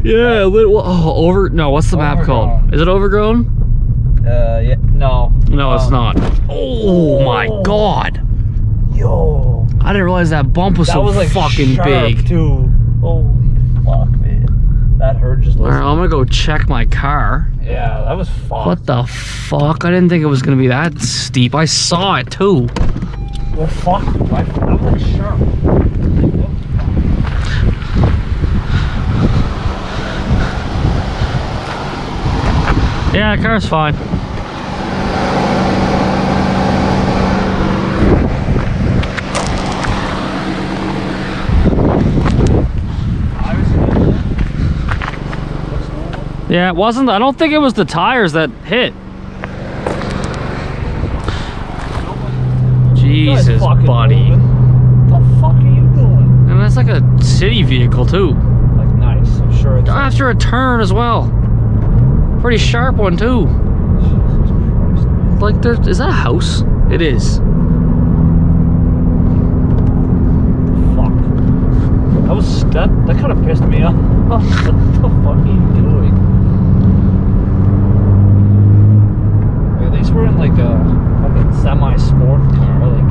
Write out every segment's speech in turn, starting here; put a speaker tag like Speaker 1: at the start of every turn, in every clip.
Speaker 1: Yeah, no, what's the map called? Is it overgrown?
Speaker 2: Yeah, no.
Speaker 1: No, it's not. Oh my god.
Speaker 2: Yo.
Speaker 1: I didn't realize that bump was so
Speaker 2: like
Speaker 1: fucking
Speaker 2: sharp,
Speaker 1: big.
Speaker 2: Too. Holy fuck, man. That hurt just listening.
Speaker 1: Alright, I'm gonna go check my car.
Speaker 2: Yeah, that was fucked.
Speaker 1: What the fuck? I didn't think it was gonna be that steep. I saw it too.
Speaker 2: Well, fuck. That was like sharp.
Speaker 1: Yeah, the car's fine. Yeah, it wasn't. I don't think it was the tires that hit. Jesus, buddy.
Speaker 2: What the fuck are you doing?
Speaker 1: And that's like a city vehicle too.
Speaker 2: Like nice. I'm sure it's
Speaker 1: after a turn as well. Pretty sharp one too. Like is that a house? It is.
Speaker 2: Fuck. That kind of pissed me off. What the fuck are you doing? At least we're in like a fucking semi-sport car, like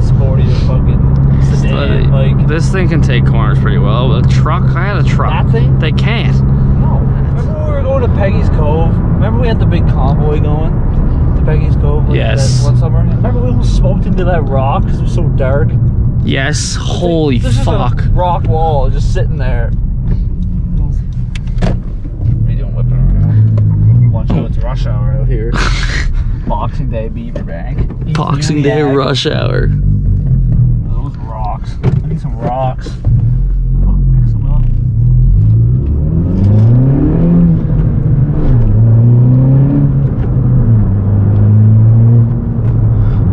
Speaker 2: sporty fucking sedan. Like
Speaker 1: this thing can take corners pretty well. A truck, I had a truck.
Speaker 2: That thing?
Speaker 1: They can't.
Speaker 2: No. Remember when we were going to Peggy's Cove? Remember we had the big convoy going to Peggy's Cove? Like
Speaker 1: yes.
Speaker 2: One summer. Remember we almost smoked into that rock because it was so dark.
Speaker 1: Yes. Holy
Speaker 2: fuck. Just a rock wall just sitting there. What are you doing, whipping around? Watch out, it's rush hour out here. Boxing Day, Beaverbank.
Speaker 1: Boxing Day rush hour.
Speaker 2: Those rocks. I need some rocks. Oh, mix them up.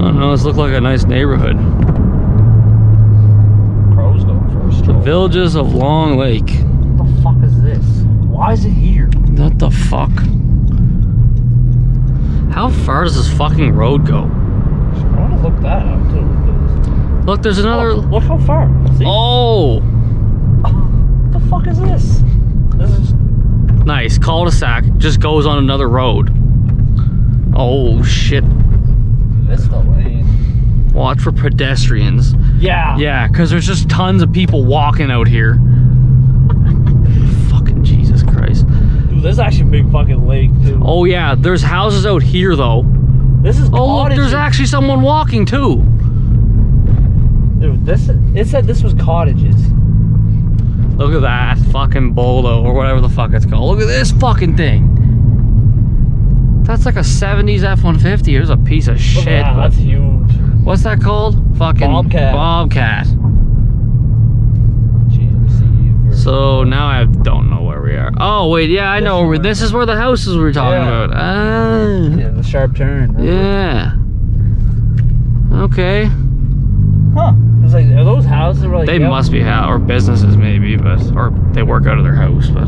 Speaker 1: I don't know, this looks like a nice neighborhood.
Speaker 2: Crows going first.
Speaker 1: The Villages of Long Lake.
Speaker 2: What the fuck is this? Why is it here?
Speaker 1: What the fuck? How far does this fucking road go?
Speaker 2: I want to look that up too.
Speaker 1: Look, there's another.
Speaker 2: Oh, look how far. See?
Speaker 1: Oh!
Speaker 2: What the fuck is this? This is
Speaker 1: nice. Cul-de-sac just goes on another road. Oh shit.
Speaker 2: Vista Lane.
Speaker 1: Watch for pedestrians.
Speaker 2: Yeah.
Speaker 1: Yeah, because there's just tons of people walking out here. Fucking Jesus Christ.
Speaker 2: Dude, there's actually a big fucking lake too.
Speaker 1: Oh yeah, there's houses out here though.
Speaker 2: This is
Speaker 1: oh look, there's actually someone walking too.
Speaker 2: Dude, it said this was cottages.
Speaker 1: Look at that fucking bolo or whatever the fuck it's called. Look at this fucking thing. That's like a 70s F-150. It was a piece of shit.
Speaker 2: Yeah, that's huge.
Speaker 1: What's that called? Fucking Bobcat. GMC. So now I don't know where we are. Oh wait, yeah, I know. This is where the houses we were talking about.
Speaker 2: Yeah, the sharp turn.
Speaker 1: Yeah. Okay.
Speaker 2: Huh. It's like, are those houses? Like,
Speaker 1: they must be or businesses maybe, but or they work out of their house, but.